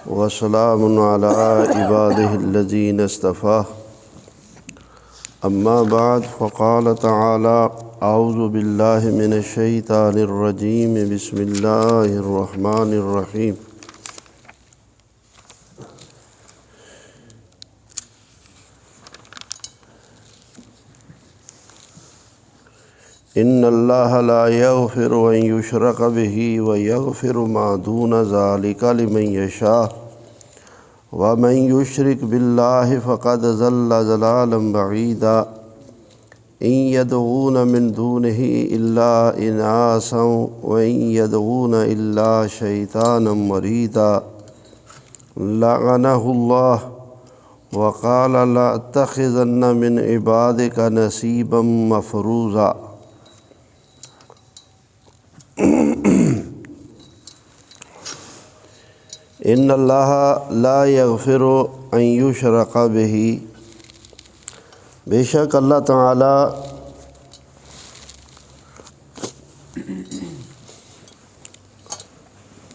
وسلام علی عبادہ الذین اصطفیٰ اما بعد فقال تعالی اعوذ باللہ من الشیطان الرجیم بسم اللہ الرحمن الرحیم ان اللہ لا یغفر ان یشرک بہ ویغفر ما دون ذلک لمن یشاء ومن یشرک باللہ فقد ضل ضلالا بعیدا ان يدعون من دونه الا اناسا وان يدعون الا شیطانا مریدا لعنہ اللہ وقال لأتخذن من عبادک نصیبا مفروضا۔ ان اللہ لا یغفر ان یشرک بہ، بے شک اللہ تعالی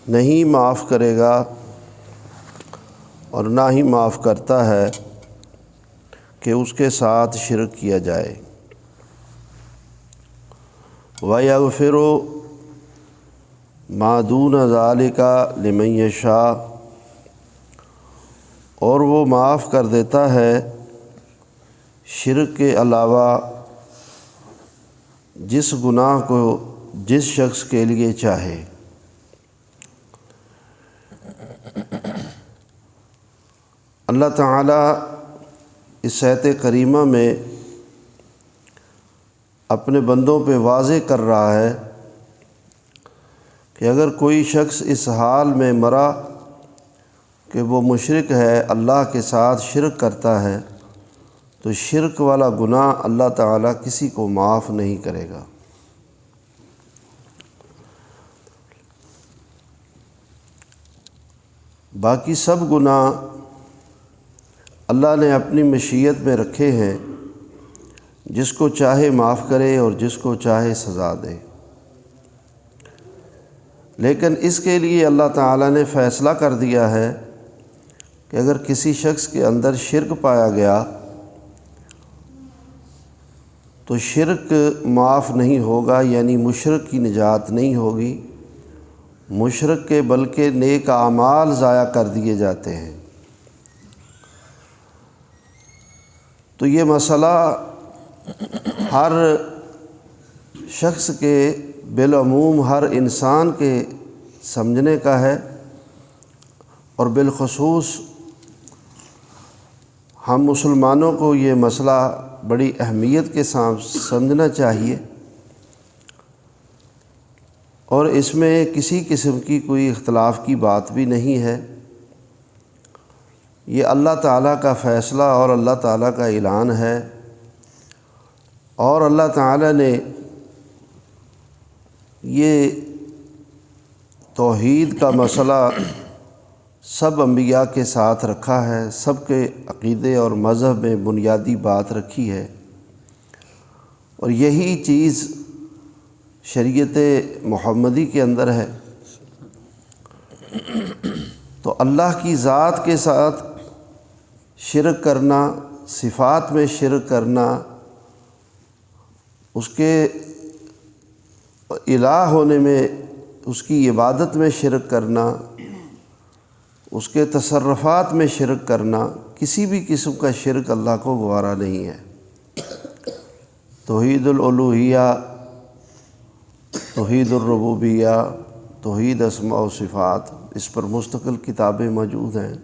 نہیں معاف کرے گا اور نہ ہی معاف کرتا ہے کہ اس کے ساتھ شرک کیا جائے۔ وَيَغْفِرُ مَا دُونَ ذَلِكَ لِمَن یشاء، اور وہ معاف کر دیتا ہے شرک کے علاوہ جس گناہ کو جس شخص کے لیے چاہے۔ اللہ تعالیٰ اس آیت کریمہ میں اپنے بندوں پہ واضح کر رہا ہے کہ اگر کوئی شخص اس حال میں مرا کہ وہ مشرک ہے، اللہ کے ساتھ شرک کرتا ہے، تو شرک والا گناہ اللہ تعالیٰ کسی کو معاف نہیں کرے گا۔ باقی سب گناہ اللہ نے اپنی مشیت میں رکھے ہیں، جس کو چاہے معاف کرے اور جس کو چاہے سزا دے، لیکن اس کے لیے اللہ تعالیٰ نے فیصلہ کر دیا ہے کہ اگر کسی شخص کے اندر شرک پایا گیا تو شرک معاف نہیں ہوگا، یعنی مشرک کی نجات نہیں ہوگی، مشرک کے بلکہ نیک اعمال ضائع کر دیے جاتے ہیں۔ تو یہ مسئلہ ہر شخص کے بالعموم ہر انسان کے سمجھنے کا ہے، اور بالخصوص ہم مسلمانوں کو یہ مسئلہ بڑی اہمیت کے ساتھ سمجھنا چاہیے، اور اس میں کسی قسم کی کوئی اختلاف کی بات بھی نہیں ہے۔ یہ اللہ تعالیٰ کا فیصلہ اور اللہ تعالیٰ کا اعلان ہے، اور اللہ تعالیٰ نے یہ توحید کا مسئلہ سب انبیاء کے ساتھ رکھا ہے، سب کے عقیدے اور مذہب میں بنیادی بات رکھی ہے، اور یہی چیز شریعت محمدی کے اندر ہے۔ تو اللہ کی ذات کے ساتھ شرک کرنا، صفات میں شرک کرنا، اس کے الہ ہونے میں، اس کی عبادت میں شرک کرنا، اس کے تصرفات میں شرک کرنا، کسی بھی قسم کا شرک اللہ کو گوارا نہیں ہے۔ توحید الالوہیہ، توحید الربوبیہ، توحید اسماء و صفات، اس پر مستقل کتابیں موجود ہیں۔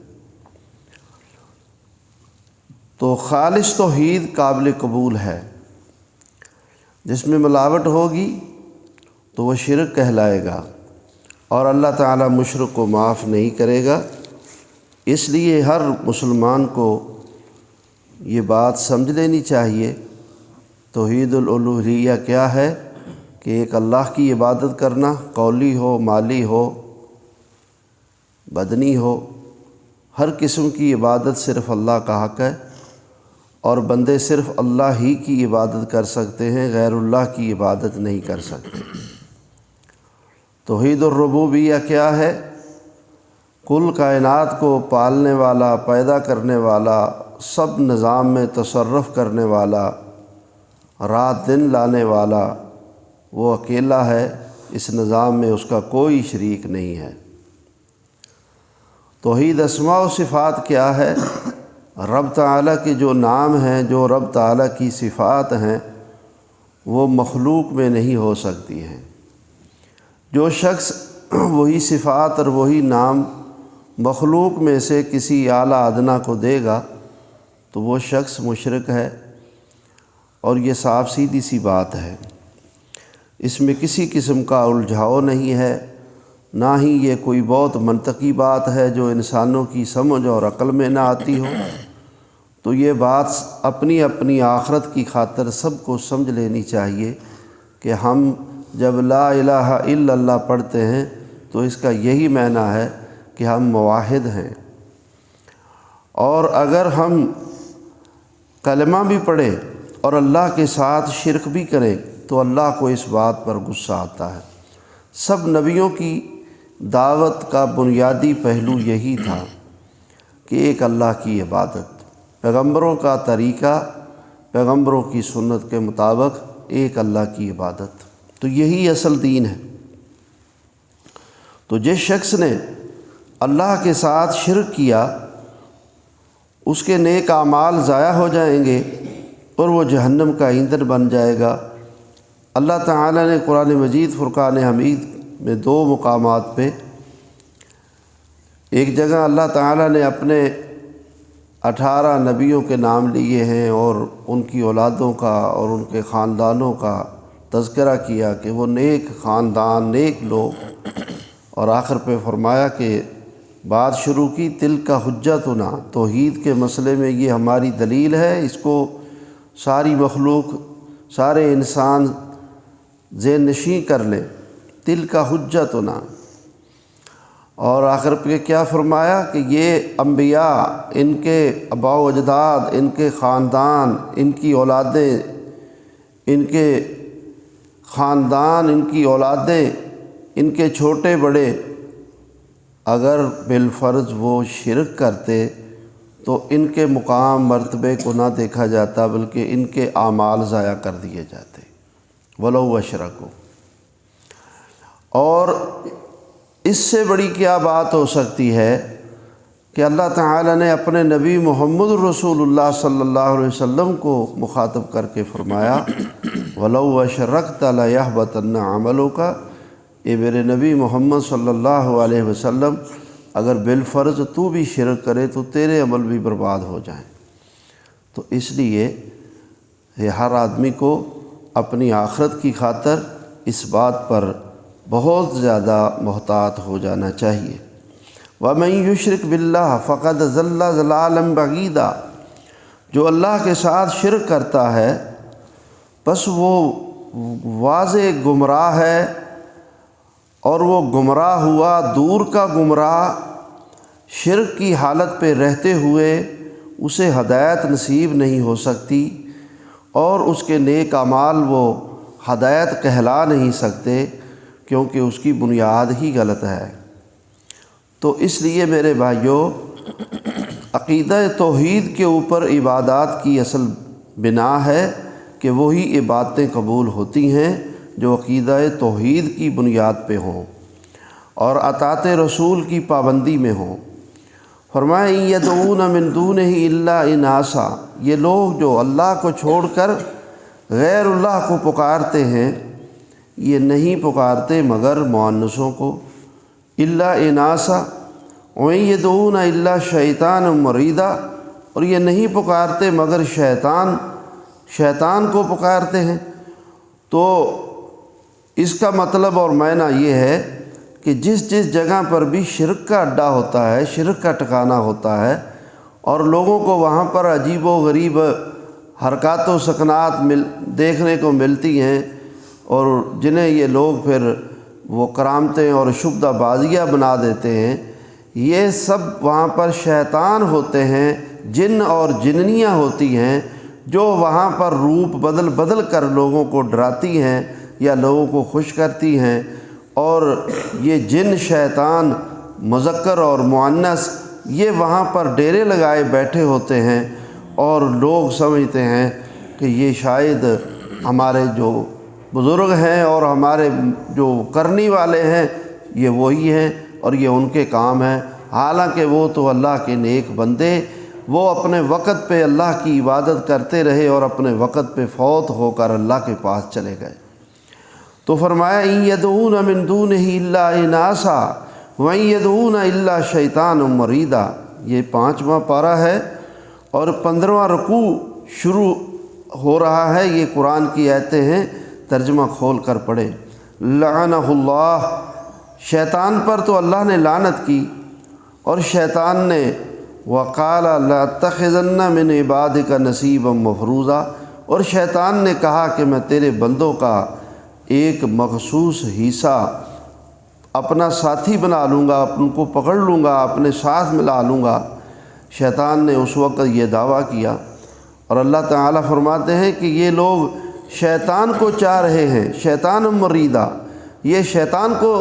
تو خالص توحید قابل قبول ہے، جس میں ملاوٹ ہوگی تو وہ شرک کہلائے گا، اور اللہ تعالیٰ مشرک کو معاف نہیں کرے گا۔ اس لیے ہر مسلمان کو یہ بات سمجھ لینی چاہیے توحید الالوہیہ کیا ہے، کہ ایک اللہ کی عبادت کرنا، قولی ہو، مالی ہو، بدنی ہو، ہر قسم کی عبادت صرف اللہ کا حق ہے، اور بندے صرف اللہ ہی کی عبادت کر سکتے ہیں، غیر اللہ کی عبادت نہیں کر سکتے۔ توحید الربوبیہ کیا ہے؟ کل کائنات کو پالنے والا، پیدا کرنے والا، سب نظام میں تصرف کرنے والا، رات دن لانے والا، وہ اکیلا ہے، اس نظام میں اس کا کوئی شریک نہیں ہے۔ توحید اسماء و صفات کیا ہے؟ رب تعالیٰ کے جو نام ہیں، جو رب تعالیٰ کی صفات ہیں، وہ مخلوق میں نہیں ہو سکتی ہیں۔ جو شخص وہی صفات اور وہی نام مخلوق میں سے کسی اعلیٰ ادنیٰ کو دے گا تو وہ شخص مشرک ہے، اور یہ صاف سیدھی سی بات ہے۔ اس میں کسی قسم کا الجھاؤ نہیں ہے، نہ ہی یہ کوئی بہت منطقی بات ہے جو انسانوں کی سمجھ اور عقل میں نہ آتی ہو۔ تو یہ بات اپنی اپنی آخرت کی خاطر سب کو سمجھ لینی چاہیے کہ ہم جب لا الہ الا اللہ پڑھتے ہیں تو اس کا یہی معنی ہے کہ ہم موحد ہیں، اور اگر ہم کلمہ بھی پڑھیں اور اللہ کے ساتھ شرک بھی کریں تو اللہ کو اس بات پر غصہ آتا ہے۔ سب نبیوں کی دعوت کا بنیادی پہلو یہی تھا کہ ایک اللہ کی عبادت، پیغمبروں کا طریقہ، پیغمبروں کی سنت کے مطابق ایک اللہ کی عبادت، تو یہی اصل دین ہے۔ تو جس شخص نے اللہ کے ساتھ شرک کیا اس کے نیک اعمال ضائع ہو جائیں گے اور وہ جہنم کا ایندھن بن جائے گا۔ اللہ تعالیٰ نے قرآن مجید فرقان حمید میں 2 مقامات پہ، ایک جگہ اللہ تعالیٰ نے اپنے 18 نبیوں کے نام لیے ہیں اور ان کی اولادوں کا اور ان کے خاندانوں کا تذکرہ کیا کہ وہ نیک خاندان، نیک لوگ، اور آخر پہ فرمایا کہ بات شروع کی تلک حجتنا، توحید کے مسئلے میں یہ ہماری دلیل ہے، اس کو ساری مخلوق، سارے انسان ذہن نشین کر لیں، تلک حجتنا۔ اور آخر پہ کیا فرمایا کہ یہ انبیاء، ان کے آباء و اجداد، ان کے خاندان، ان کی اولادیں، ان کے خاندان، ان کی اولادیں، ان کے چھوٹے بڑے اگر بالفرض وہ شرک کرتے تو ان کے مقام مرتبے کو نہ دیکھا جاتا بلکہ ان کے اعمال ضائع کر دیے جاتے، ولو اشرکوا۔ اور اس سے بڑی کیا بات ہو سکتی ہے کہ اللہ تعالیٰ نے اپنے نبی محمد رسول اللہ صلی اللہ علیہ وسلم کو مخاطب کر کے فرمایا وَلَوْ أَشْرَكْتَ لَيَحْبَطَنَّ عَمَلُكَ، اے میرے نبی محمد صلی اللہ علیہ وسلم، اگر بالفرض تو بھی شرک کرے تو تیرے عمل بھی برباد ہو جائیں۔ تو اس لیے ہر آدمی کو اپنی آخرت کی خاطر اس بات پر بہت زیادہ محتاط ہو جانا چاہیے۔ وَمَن يُشْرِكْ بِاللَّهِ فَقَدْ ضَلَّ ضَلَالًا بَعِيدًا، جو اللہ کے ساتھ شرک کرتا ہے بس وہ واضح گمراہ ہے، اور وہ گمراہ ہوا دور کا گمراہ، شرک کی حالت پہ رہتے ہوئے اسے ہدایت نصیب نہیں ہو سکتی، اور اس کے نیک اعمال وہ ہدایت کہلا نہیں سکتے کیونکہ اس کی بنیاد ہی غلط ہے۔ تو اس لیے میرے بھائیوں، عقیدہ توحید کے اوپر عبادات کی اصل بنا ہے کہ وہی عبادتیں قبول ہوتی ہیں جو عقیدہ توحید کی بنیاد پہ ہوں اور اطاعت رسول کی پابندی میں ہوں۔ فرمایا اِن یدعون من دونہ الا اناسا، یہ لوگ جو اللہ کو چھوڑ کر غیر اللہ کو پکارتے ہیں یہ نہیں پکارتے مگر مؤنثوں کو، الا اناسا، وَإِن يَدْعُونَ إِلَّا شَيْطَانًا مَرِيدًا، اور یہ نہیں پکارتے مگر شیطان کو پکارتے ہیں۔ تو اس کا مطلب اور معنی یہ ہے کہ جس جگہ پر بھی شرک کا اڈا ہوتا ہے، شرک کا ٹھکانہ ہوتا ہے، اور لوگوں کو وہاں پر عجیب و غریب حرکات و سکنات دیکھنے کو ملتی ہیں، اور جنہیں یہ لوگ پھر وہ کرامتیں اور شبدہ بازیاں بنا دیتے ہیں، یہ سب وہاں پر شیطان ہوتے ہیں، جن اور جننیاں ہوتی ہیں جو وہاں پر روپ بدل کر لوگوں کو ڈراتی ہیں یا لوگوں کو خوش کرتی ہیں، اور یہ جن شیطان مذکر اور مؤنث یہ وہاں پر ڈیرے لگائے بیٹھے ہوتے ہیں، اور لوگ سمجھتے ہیں کہ یہ شاید ہمارے جو بزرگ ہیں اور ہمارے جو کرنی والے ہیں یہ وہی ہیں اور یہ ان کے کام ہیں، حالانکہ وہ تو اللہ کے نیک بندے، وہ اپنے وقت پہ اللہ کی عبادت کرتے رہے اور اپنے وقت پہ فوت ہو کر اللہ کے پاس چلے گئے۔ تو فرمایا ان یدعون من دونہ الا اناسا وان یدعون الا شیطانا مریدا۔ یہ 5واں پارہ ہے اور 15واں رکوع شروع ہو رہا ہے۔ یہ قرآن کی آیتیں ہیں، ترجمہ کھول کر پڑھے۔ لعنہ اللہ، شیطان پر تو اللہ نے لعنت کی، اور شیطان نے وقال لاتخذن من عبادک نصیبا مفروضا، اور شیطان نے کہا کہ میں تیرے بندوں کا ایک مخصوص حصہ اپنا ساتھی بنا لوں گا، ان کو پکڑ لوں گا، اپنے ساتھ ملا لوں گا۔ شیطان نے اس وقت یہ دعویٰ کیا، اور اللہ تعالیٰ فرماتے ہیں کہ یہ لوگ شیطان کو چاہ رہے ہیں، شیطان مریدا، یہ شیطان کو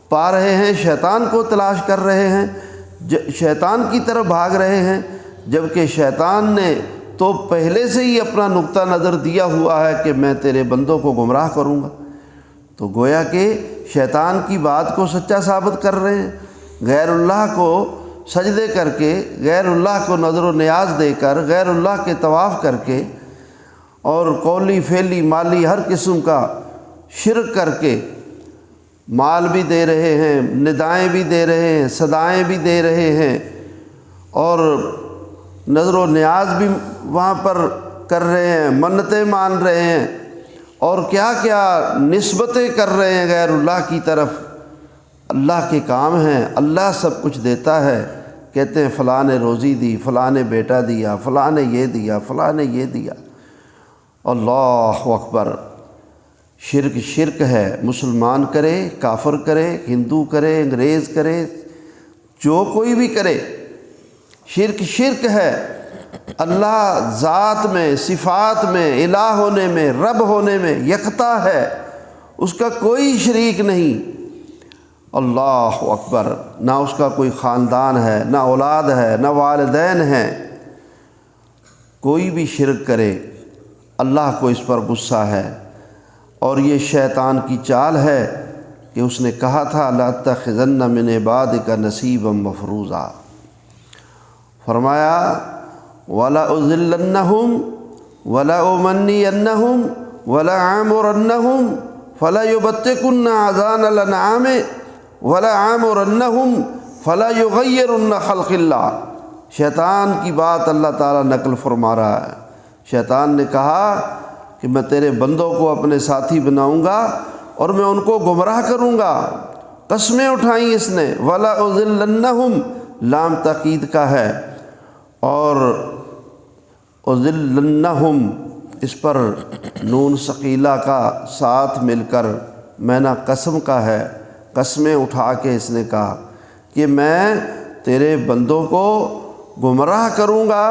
پا رہے ہیں، شیطان کو تلاش کر رہے ہیں، شیطان کی طرف بھاگ رہے ہیں، جبکہ شیطان نے تو پہلے سے ہی اپنا نقطہ نظر دیا ہوا ہے کہ میں تیرے بندوں کو گمراہ کروں گا۔ تو گویا کہ شیطان کی بات کو سچا ثابت کر رہے ہیں، غیر اللہ کو سجدے کر کے، غیر اللہ کو نظر و نیاز دے کر، غیر اللہ کے طواف کر کے، اور قولی فعلی مالی ہر قسم کا شرک کر کے مال بھی دے رہے ہیں، ندائیں بھی دے رہے ہیں، صدائیں بھی دے رہے ہیں، اور نظر و نیاز بھی وہاں پر کر رہے ہیں، منتیں مان رہے ہیں، اور کیا کیا نسبتیں کر رہے ہیں غیر اللہ کی طرف۔ اللہ کے کام ہیں، اللہ سب کچھ دیتا ہے، کہتے ہیں فلاں نے روزی دی، فلاں نے بیٹا دیا، فلاں نے یہ دیا، فلاں نے یہ دیا۔ اللہ اکبر، شرک شرک ہے، مسلمان کرے، کافر کرے، ہندو کرے، انگریز کرے، جو کوئی بھی کرے، شرک شرک ہے۔ اللہ ذات میں، صفات میں، الہ ہونے میں، رب ہونے میں یکتا ہے، اس کا کوئی شریک نہیں۔ اللہ اکبر، نہ اس کا کوئی خاندان ہے، نہ اولاد ہے، نہ والدین ہیں۔ کوئی بھی شرک کرے اللہ کو اس پر غصہ ہے، اور یہ شیطان کی چال ہے کہ اس نے کہا تھا لاتخذن من عبادک نصیبا مفروضا۔ فرمایا وَلَأُذِلَّنَّهُمْ وَلَأُمَنِّيَنَّهُمْ وَلَأَعْمُرَنَّهُمْ فَلَيُبَتِّكُنَّ آذَانَ الْأَنْعَامِ وَلَأَعْمُرَنَّهُمْ فَلَيُغَيِّرُنَّ خَلْقَ اللَّهِ۔ شیطان کی بات اللہ تعالیٰ نقل فرما رہا ہے۔ شیطان نے کہا کہ میں تیرے بندوں کو اپنے ساتھی بناؤں گا اور میں ان کو گمراہ کروں گا۔ قسمیں اٹھائیں اس نے، وَلَأُذِلَّنَّهُمْ لام تاکید کا ہے، اور اُذِلَّنَّهُمْ اس پر نون ثقیلہ کا ساتھ مل کر معنی قسم کا ہے۔ قسمیں اٹھا کے اس نے کہا کہ میں تیرے بندوں کو گمراہ کروں گا،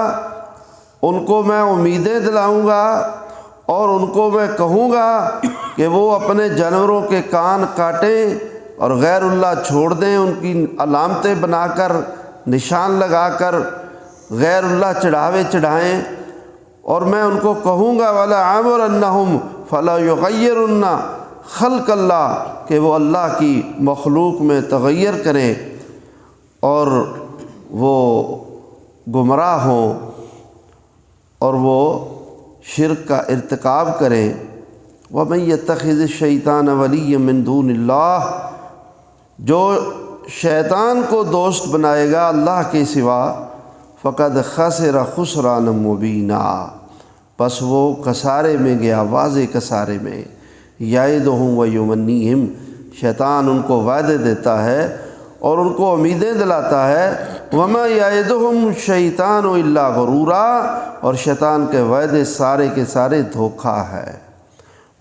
ان کو میں امیدیں دلاؤں گا، اور ان کو میں کہوں گا کہ وہ اپنے جانوروں کے کان کاٹیں اور غیر اللہ چھوڑ دیں، ان کی علامتیں بنا کر، نشان لگا کر غیر اللہ چڑھاوے چڑھائیں، اور میں ان کو کہوں گا وَلَأَعْمُرَنَّهُمْ فَلَيُغَيِّرُنَّ خلق اللہ، کہ وہ اللہ کی مخلوق میں تغیر کریں اور وہ گمراہ ہوں اور وہ شرک کا ارتکاب کریں۔ وَمَن يَتَّخِذِ الشَّيْطَانَ وَلِيًّا مِّن دُونِ اللَّهِ، جو شیطان کو دوست بنائے گا اللہ کے سوا، فقد خسر خسرانا مبینا، پس وہ کسارے میں گیا، واضح کسارے میں۔ یعدہم ویمنیہم، شیطان ان کو وعدے دیتا ہے اور ان کو امیدیں دلاتا ہے۔ وما یعدہم الشیطان الا غرورا، اور شیطان کے وعدے سارے کے سارے دھوکہ ہے،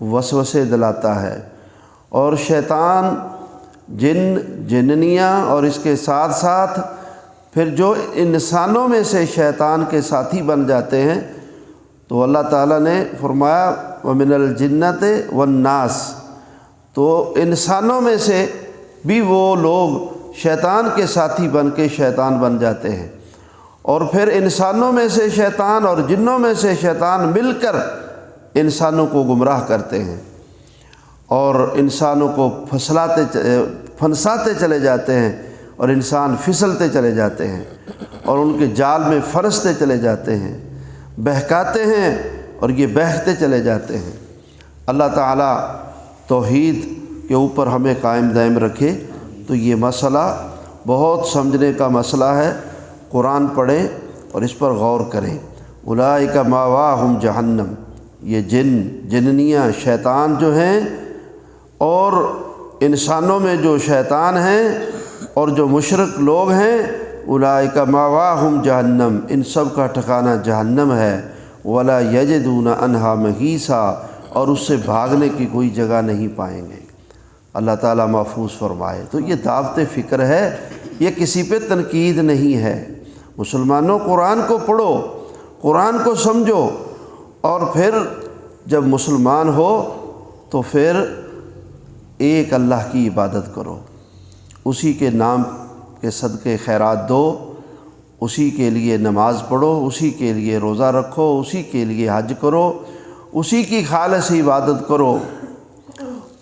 وسوسے دلاتا ہے۔ اور شیطان جن جننیاں اور اس کے ساتھ ساتھ پھر جو انسانوں میں سے شیطان کے ساتھی بن جاتے ہیں، تو اللہ تعالیٰ نے فرمایا وَمِنَ الْجِنَّةِ وَالنَّاسِ، تو انسانوں میں سے بھی وہ لوگ شیطان کے ساتھی بن کے شیطان بن جاتے ہیں، اور پھر انسانوں میں سے شیطان اور جنوں میں سے شیطان مل کر انسانوں کو گمراہ کرتے ہیں اور انسانوں کو پھنساتے چلے جاتے ہیں، اور انسان پھسلتے چلے جاتے ہیں اور ان کے جال میں پھنستے چلے جاتے ہیں، بہکاتے ہیں اور یہ بہتے چلے جاتے ہیں۔ اللہ تعالیٰ توحید کے اوپر ہمیں قائم دائم رکھے۔ تو یہ مسئلہ بہت سمجھنے کا مسئلہ ہے، قرآن پڑھیں اور اس پر غور کریں۔ اولئک مأواہم جہنم، یہ جننیاں شیطان جو ہیں اور انسانوں میں جو شیطان ہیں اور جو مشرک لوگ ہیں، اولئک مأواہم جہنم، ان سب کا ٹھکانہ جہنم ہے۔ ولا یجدون عنہا محیصا، اور اس سے بھاگنے کی کوئی جگہ نہیں پائیں گے۔ اللہ تعالیٰ محفوظ فرمائے۔ تو یہ دعوت فکر ہے، یہ کسی پہ تنقید نہیں ہے۔ مسلمانوں قرآن کو پڑھو، قرآن کو سمجھو، اور پھر جب مسلمان ہو تو پھر ایک اللہ کی عبادت کرو، اسی کے نام کے صدقے خیرات دو، اسی کے لیے نماز پڑھو، اسی کے لیے روزہ رکھو، اسی کے لیے حج کرو، اسی کی خالص عبادت کرو،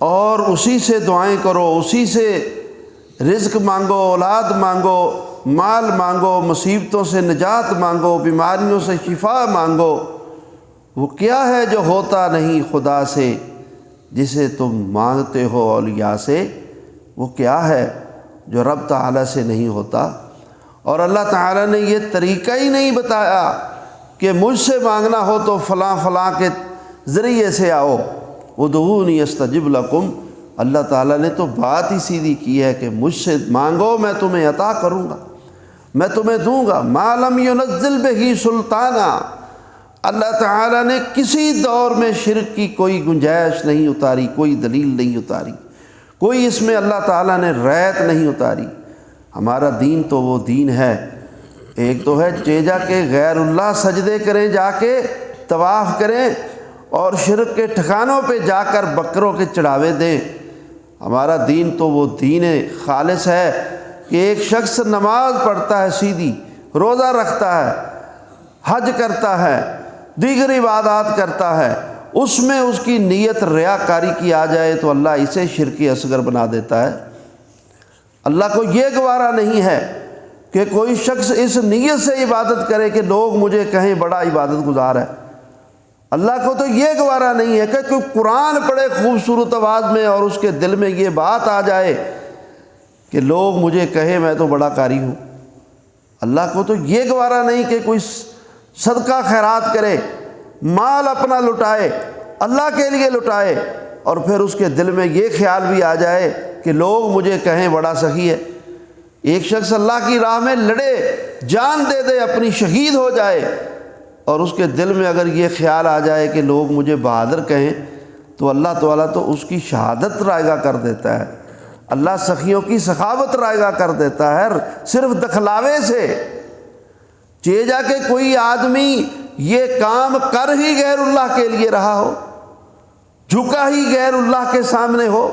اور اسی سے دعائیں کرو، اسی سے رزق مانگو، اولاد مانگو، مال مانگو، مصیبتوں سے نجات مانگو، بیماریوں سے شفا مانگو۔ وہ کیا ہے جو ہوتا نہیں خدا سے، جسے تم مانگتے ہو اولیاء سے؟ وہ کیا ہے جو رب تعالیٰ سے نہیں ہوتا؟ اور اللہ تعالیٰ نے یہ طریقہ ہی نہیں بتایا کہ مجھ سے مانگنا ہو تو فلاں فلاں کے ذریعے سے آؤ، ادعونی استجب لکم۔ اللہ تعالیٰ نے تو بات ہی سیدھی کی ہے کہ مجھ سے مانگو، میں تمہیں عطا کروں گا، میں تمہیں دوں گا۔ ما لم ینزل بہ سلطانہ، اللہ تعالیٰ نے کسی دور میں شرک کی کوئی گنجائش نہیں اتاری، کوئی دلیل نہیں اتاری، کوئی اس میں اللہ تعالیٰ نے ریت نہیں اتاری۔ ہمارا دین تو وہ دین ہے، ایک تو ہے جا کے غیر اللہ سجدے کریں، جا کے طواف کریں اور شرک کے ٹھکانوں پہ جا کر بکروں کے چڑھاوے دیں۔ ہمارا دین تو وہ دین خالص ہے کہ ایک شخص نماز پڑھتا ہے سیدھی، روزہ رکھتا ہے، حج کرتا ہے، دیگر عبادات کرتا ہے، اس میں اس کی نیت ریاکاری کی آ جائے تو اللہ اسے شرک اصغر بنا دیتا ہے۔ اللہ کو یہ گوارا نہیں ہے کہ کوئی شخص اس نیت سے عبادت کرے کہ لوگ مجھے کہیں بڑا عبادت گزار ہے۔ اللہ کو تو یہ گوارا نہیں ہے کہ کوئی قرآن پڑھے خوبصورت آواز میں اور اس کے دل میں یہ بات آ جائے کہ لوگ مجھے کہیں میں تو بڑا قاری ہوں۔ اللہ کو تو یہ گوارا نہیں کہ کوئی صدقہ خیرات کرے، مال اپنا لٹائے، اللہ کے لیے لٹائے، اور پھر اس کے دل میں یہ خیال بھی آ جائے کہ لوگ مجھے کہیں بڑا سخی ہے۔ ایک شخص اللہ کی راہ میں لڑے، جان دے دے، اپنی شہید ہو جائے، اور اس کے دل میں اگر یہ خیال آ جائے کہ لوگ مجھے بہادر کہیں، تو اللہ تعالیٰ تو اس کی شہادت رائگاں کر دیتا ہے۔ اللہ سخیوں کی سخاوت رائگاں کر دیتا ہے صرف دکھلاوے سے۔ جا کے کوئی آدمی یہ کام کر ہی غیر اللہ کے لیے رہا ہو، جھکا ہی غیر اللہ کے سامنے ہو،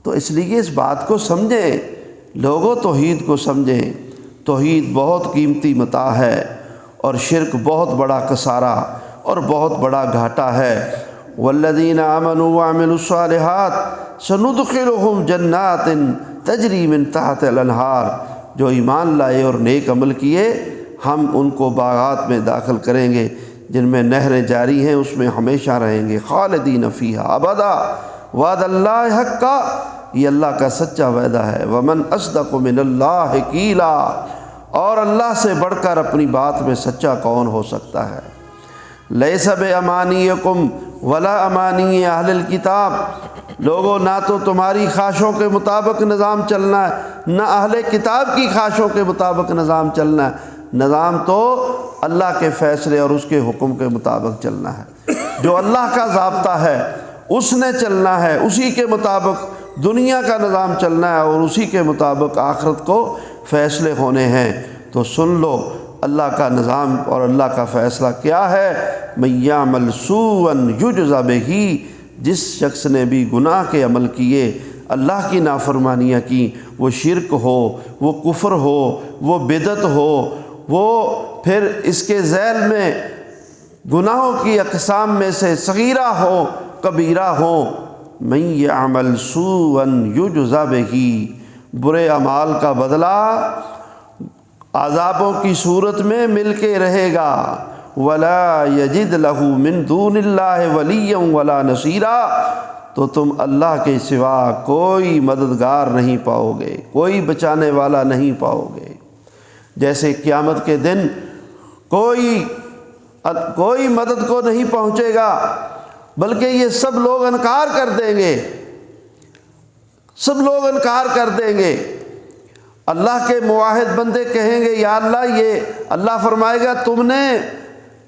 تو اس لیے اس بات کو سمجھیں، لوگوں توحید کو سمجھیں۔ توحید بہت قیمتی متاع ہے اور شرک بہت بڑا خسارہ اور بہت بڑا گھاٹا ہے۔ والذین آمنوا وعملوا الصالحات سندخلهم جنات تجری من تحت الانہار، جو ایمان لائے اور نیک عمل کیے ہم ان کو باغات میں داخل کریں گے جن میں نہریں جاری ہیں، اس میں ہمیشہ رہیں گے، خالدین فیہا ابدا، وعد اللہ حقا، یہ اللہ کا سچا وعدہ ہے۔ ومن اصدق من اللہ قیلا، اور اللہ سے بڑھ کر اپنی بات میں سچا کون ہو سکتا ہے۔ لیس بامانیکم ولا امانی اہل الکتاب، لوگوں نہ تو تمہاری خواہشوں کے مطابق نظام چلنا ہے، نہ اہل کتاب کی خواہشوں کے مطابق نظام چلنا ہے۔ نظام تو اللہ کے فیصلے اور اس کے حکم کے مطابق چلنا ہے۔ جو اللہ کا ضابطہ ہے اس نے چلنا ہے، اسی کے مطابق دنیا کا نظام چلنا ہے اور اسی کے مطابق آخرت کو فیصلے ہونے ہیں۔ تو سن لو اللہ کا نظام اور اللہ کا فیصلہ کیا ہے۔ من یعمل سوءا یجز بہ، جس شخص نے بھی گناہ کے عمل کیے اللہ کی نافرمانیاں کی، وہ شرک ہو، وہ کفر ہو، وہ بدعت ہو، وہ پھر اس کے ذیل میں گناہوں کی اقسام میں سے صغیرہ ہو کبیرہ ہو، من یعمل سوءا یجز بہ، برے اعمال کا بدلہ عذابوں کی صورت میں مل کے رہے گا، ولا یجد لہ من دون اللہ ولیا ولا نصیرا، تو تم اللہ کے سوا کوئی مددگار نہیں پاؤ گے، کوئی بچانے والا نہیں پاؤ گے۔ جیسے قیامت کے دن کوئی مدد کو نہیں پہنچے گا، بلکہ یہ سب لوگ انکار کر دیں گے، سب لوگ انکار کر دیں گے۔ اللہ کے موحد بندے کہیں گے یا اللہ، یہ اللہ فرمائے گا تم نے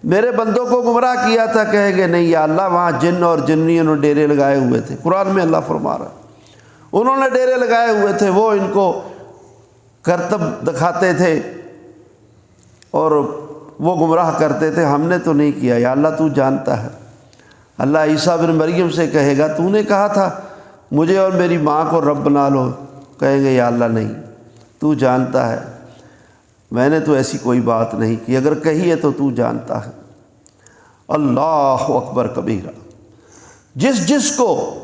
میرے بندوں کو گمراہ کیا تھا، کہیں گے نہیں یا اللہ، وہاں جن اور جنیوں نے ڈیرے لگائے ہوئے تھے۔ قرآن میں اللہ فرما رہا ہے انہوں نے ڈیرے لگائے ہوئے تھے، وہ ان کو کرتب دکھاتے تھے اور وہ گمراہ کرتے تھے، ہم نے تو نہیں کیا یا اللہ تو جانتا ہے۔ اللہ عیسیٰ بن مریم سے کہے گا تو نے کہا تھا مجھے اور میری ماں کو رب بنا لو، کہیں گے یا اللہ نہیں، تو جانتا ہے، میں نے تو ایسی کوئی بات نہیں کی، اگر کہی ہے تو تو جانتا ہے۔ اللہ اکبر کبیرہ۔ جس کو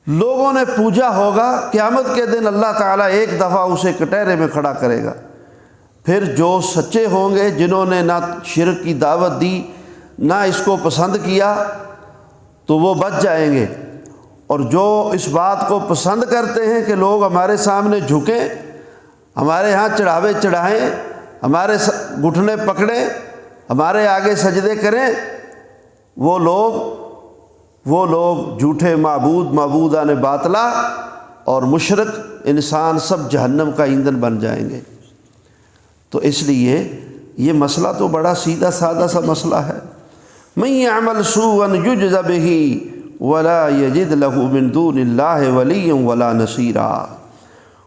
لوگوں نے پوجا ہوگا، قیامت کے دن اللہ تعالیٰ ایک دفعہ اسے کٹہرے میں کھڑا کرے گا، پھر جو سچے ہوں گے، جنہوں نے نہ شرک کی دعوت دی نہ اس کو پسند کیا، تو وہ بچ جائیں گے، اور جو اس بات کو پسند کرتے ہیں کہ لوگ ہمارے سامنے جھکیں، ہمارے ہاں چڑھاوے چڑھائیں، ہمارے گھٹنے پکڑیں، ہمارے آگے سجدے کریں، وہ لوگ جھوٹے معبودان باطلہ اور مشرک انسان سب جہنم کا ایندھن بن جائیں گے۔ تو اس لیے یہ مسئلہ تو بڑا سیدھا سادہ سا مسئلہ ہے۔ من یعمل سوءا یجز بہ ولا یجد لہ من دون اللہ ولیا ولا نصیرا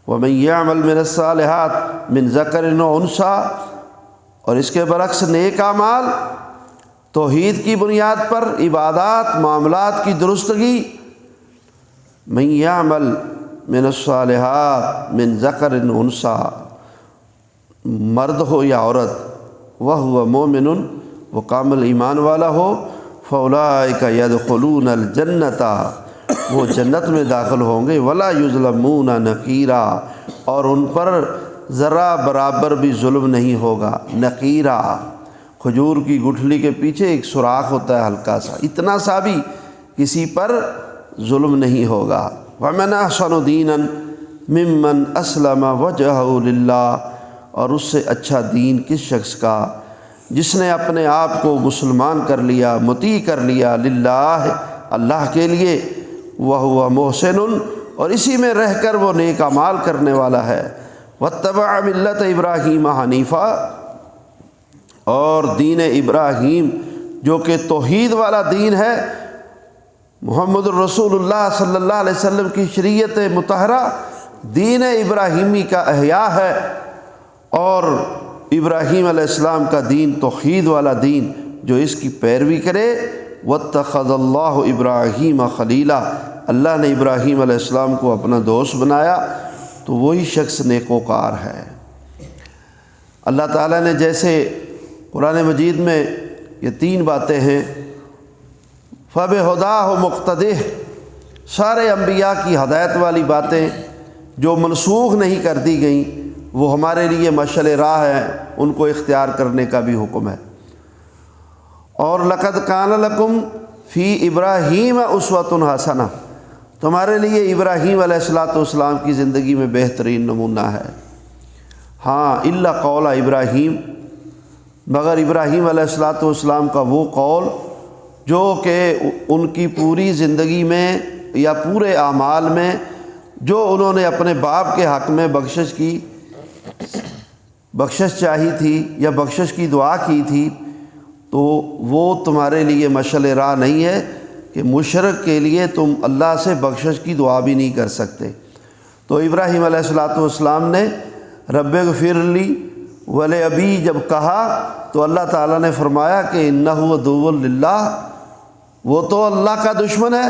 ومن یعمل من الصالحات من ذکر و انثی، اور اس کے برعکس نیک اعمال توحید کی بنیاد پر، عبادات معاملات کی درستگی، من یعمل من الصالحات من ذکر و انثی، مرد ہو یا عورت، وہو مومن، وہ کامل ایمان والا ہو، فاولئک یدخلون الجنۃ، وہ جنت میں داخل ہوں گے، ولا یظلمون نقیرا، اور ان پر ذرا برابر بھی ظلم نہیں ہوگا۔ نقیرا، کھجور کی گٹھلی کے پیچھے ایک سوراخ ہوتا ہے ہلکا سا، اتنا سا بھی کسی پر ظلم نہیں ہوگا۔ ومن احسن دینا ممن اسلم وجہہ للہ، اور اس سے اچھا دین کس شخص کا جس نے اپنے آپ کو مسلمان کر لیا، مطیع کر لیا، للہ، اللہ کے لیے، وہو محسن، اور اسی میں رہ کر وہ نیک اعمال کرنے والا ہے، واتبع ملت ابراہیم حنیفہ، اور دین ابراہیم جو کہ توحید والا دین ہے، محمد الرسول اللہ صلی اللہ علیہ وسلم کی شریعت مطہرہ دین ابراہیمی کا احیاء ہے، اور ابراہیم علیہ السلام کا دین توحید والا دین، جو اس کی پیروی کرے، واتخذ اللہ ابراہیم خلیلا، اللہ نے ابراہیم علیہ السلام کو اپنا دوست بنایا، تو وہی شخص نیکوکار ہے۔ اللہ تعالیٰ نے جیسے قرآن مجید میں یہ 3 باتیں ہیں، فَبِهُدَاهُ مُقْتَدِهْ، سارے انبیاء کی ہدایت والی باتیں جو منسوخ نہیں کر دی گئیں، وہ ہمارے لیے مشعل راہ ہے، ان کو اختیار کرنے کا بھی حکم ہے۔ اور لَقَدْ كَانَ لَكُمْ فِي إِبْرَاهِيمَ أُسْوَةٌ حَسَنَةٌ، تمہارے لیے ابراہیم علیہ السلام کی زندگی میں بہترین نمونہ ہے۔ ہاں، الا قول ابراہیم، مگر ابراہیم علیہ السلام کا وہ قول جو کہ ان کی پوری زندگی میں یا پورے اعمال میں جو انہوں نے اپنے باپ کے حق میں بخشش چاہی تھی یا بخشش کی دعا کی تھی، تو وہ تمہارے لیے مشعل راہ نہیں ہے کہ مشرک کے لیے تم اللہ سے بخشش کی دعا بھی نہیں کر سکتے۔ تو ابراہیم علیہ السلام نے رب اغفر لی ولی ابی جب کہا، تو اللہ تعالیٰ نے فرمایا کہ انہ عدو للہ، وہ تو اللہ کا دشمن ہے،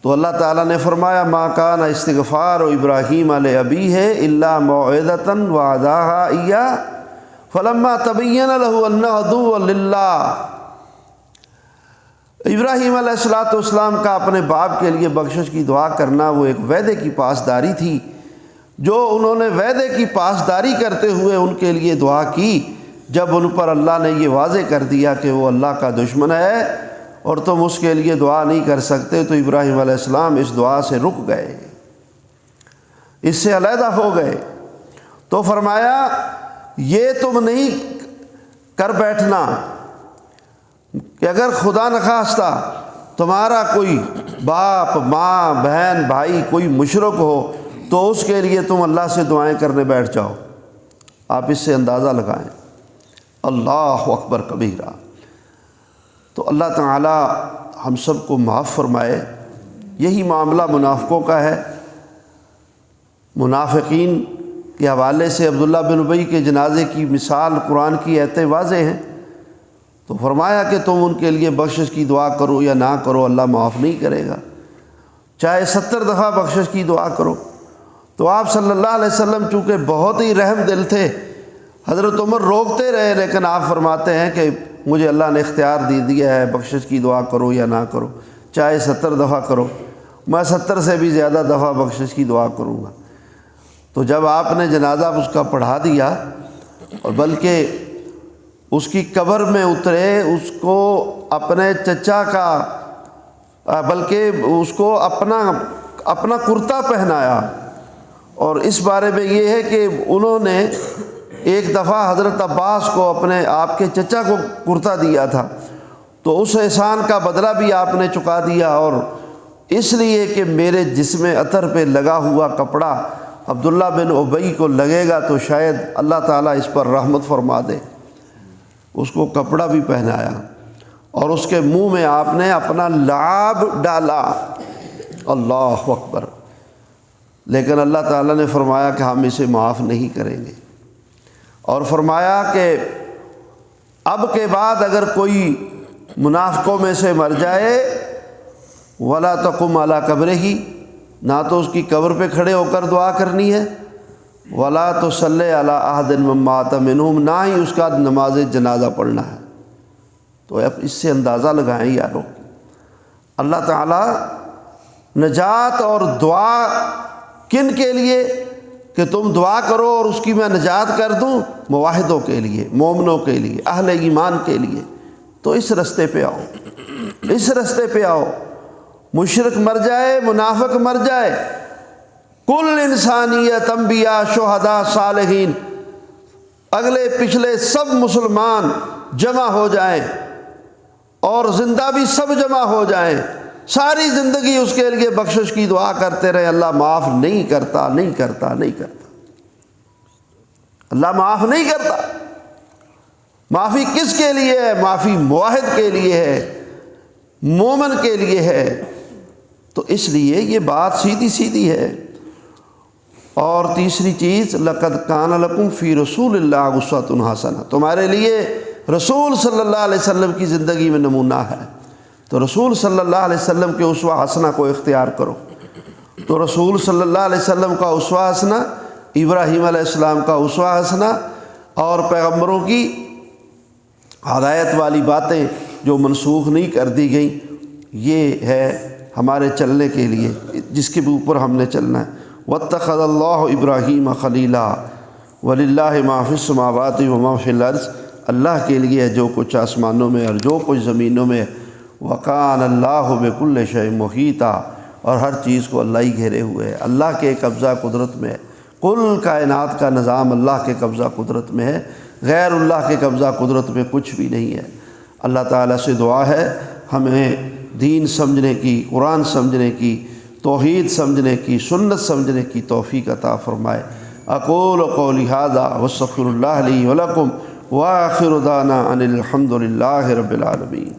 تو اللہ تعالیٰ نے فرمایا ما کان استغفار ابراہیم لابیہ الا موعظۃ وعدہا ایاہ فلما تبین لہ انہ عدو للہ۔ ابراہیم علیہ السلام کا اپنے باپ کے لیے بخشش کی دعا کرنا وہ ایک وعدے کی پاسداری تھی، جو انہوں نے وعدے کی پاسداری کرتے ہوئے ان کے لیے دعا کی۔ جب ان پر اللہ نے یہ واضح کر دیا کہ وہ اللہ کا دشمن ہے اور تم اس کے لیے دعا نہیں کر سکتے، تو ابراہیم علیہ السلام اس دعا سے رک گئے، اس سے علیحدہ ہو گئے۔ تو فرمایا یہ تم نہیں کر بیٹھنا کہ اگر خدا نخواستہ تمہارا کوئی باپ ماں بہن بھائی کوئی مشرک ہو تو اس کے لیے تم اللہ سے دعائیں کرنے بیٹھ جاؤ۔ آپ اس سے اندازہ لگائیں، اللہ اکبر کبیرہ۔ تو اللہ تعالی ہم سب کو معاف فرمائے۔ یہی معاملہ منافقوں کا ہے۔ منافقین کے حوالے سے عبداللہ بن ابی کے جنازے کی مثال قرآن کی آیتیں واضح ہیں۔ تو فرمایا کہ تم ان کے لیے بخشش کی دعا کرو یا نہ کرو، اللہ معاف نہیں کرے گا، چاہے 70 دفعہ بخشش کی دعا کرو۔ تو آپ صلی اللہ علیہ وسلم چونکہ بہت ہی رحم دل تھے، حضرت عمر روکتے رہے، لیکن آپ فرماتے ہیں کہ مجھے اللہ نے اختیار دے دیا ہے، بخشش کی دعا کرو یا نہ کرو، چاہے 70 دفعہ کرو، میں 70 سے بھی زیادہ دفعہ بخشش کی دعا کروں گا۔ تو جب آپ نے جنازہ اس کا پڑھا دیا اور بلکہ اس کی قبر میں اترے، اس کو اپنے چچا کا بلکہ اس کو اپنا کرتا پہنایا، اور اس بارے میں یہ ہے کہ انہوں نے ایک دفعہ حضرت عباس کو اپنے آپ کے چچا کو کرتا دیا تھا، تو اس احسان کا بدلہ بھی آپ نے چکا دیا، اور اس لیے کہ میرے جسم عطر پہ لگا ہوا کپڑا عبداللہ بن ابی کو لگے گا تو شاید اللہ تعالیٰ اس پر رحمت فرما دے۔ اس کو کپڑا بھی پہنایا اور اس کے منہ میں آپ نے اپنا لعاب ڈالا، اللہ اکبر۔ لیکن اللہ تعالیٰ نے فرمایا کہ ہم اسے معاف نہیں کریں گے، اور فرمایا کہ اب کے بعد اگر کوئی منافقوں میں سے مر جائے ولا تقم علی قبرہ، نہ تو اس کی قبر پہ کھڑے ہو کر دعا کرنی ہے، ولا تصلی علی احد ممن مات منہم، نہ ہی اس کا نماز جنازہ پڑھنا ہے۔ تو اب اس سے اندازہ لگائیں یارو، اللہ تعالیٰ نجات اور دعا کن کے لیے کہ تم دعا کرو اور اس کی میں نجات کر دوں؟ موحدوں کے لیے، مومنوں کے لیے، اہل ایمان کے لیے۔ تو اس رستے پہ آؤ، اس رستے پہ آؤ۔ مشرک مر جائے، منافق مر جائے، کل انسانیت، انبیاء، شہداء، صالحین، اگلے پچھلے سب مسلمان جمع ہو جائیں اور زندہ بھی سب جمع ہو جائیں، ساری زندگی اس کے لیے بخشش کی دعا کرتے رہے، اللہ معاف نہیں کرتا، نہیں کرتا، نہیں کرتا، اللہ معاف نہیں کرتا۔ معافی کس کے لیے ہے؟ معافی موحد کے لیے ہے، مومن کے لیے ہے۔ تو اس لیے یہ بات سیدھی سیدھی ہے۔ اور تیسری چیز، لقد کان لکم فی رسول اللہ اسوۃ حسنہ، تمہارے لیے رسول صلی اللہ علیہ وسلم کی زندگی میں نمونہ ہے۔ تو رسول صلی اللہ علیہ وسلم کے اسوہ حسنہ کو اختیار کرو۔ تو رسول صلی اللہ علیہ وسلم کا اسوہ حسنہ، ابراہیم علیہ السلام کا اسوہ حسنہ، اور پیغمبروں کی ہدایت والی باتیں جو منسوخ نہیں کر دی گئیں، یہ ہے ہمارے چلنے کے لیے، جس کے اوپر ہم نے چلنا ہے۔ واتخذ اللہ ابراہیم خلیلا وللہ ما فی السماوات وما فی الارض، اللہ کے لیے جو کچھ آسمانوں میں اور جو کچھ زمینوں میں، وکان اللہ بکل شیء محیطا، اور ہر چیز کو اللہ ہی گھیرے ہوئے ہے، اللہ کے قبضہ قدرت میں ہے۔ کل کائنات کا نظام اللہ کے قبضہ قدرت میں ہے، غیر اللہ کے قبضہ قدرت میں کچھ بھی نہیں ہے۔ اللہ تعالیٰ سے دعا ہے ہمیں دین سمجھنے کی، قرآن سمجھنے کی، توحید سمجھنے کی، سنت سمجھنے کی توفیق عطا فرمائے۔ اقول قولی ھذا واستغفر اللہ لی ولکم وآخر دعوانا ان الحمد للہ رب العالمین۔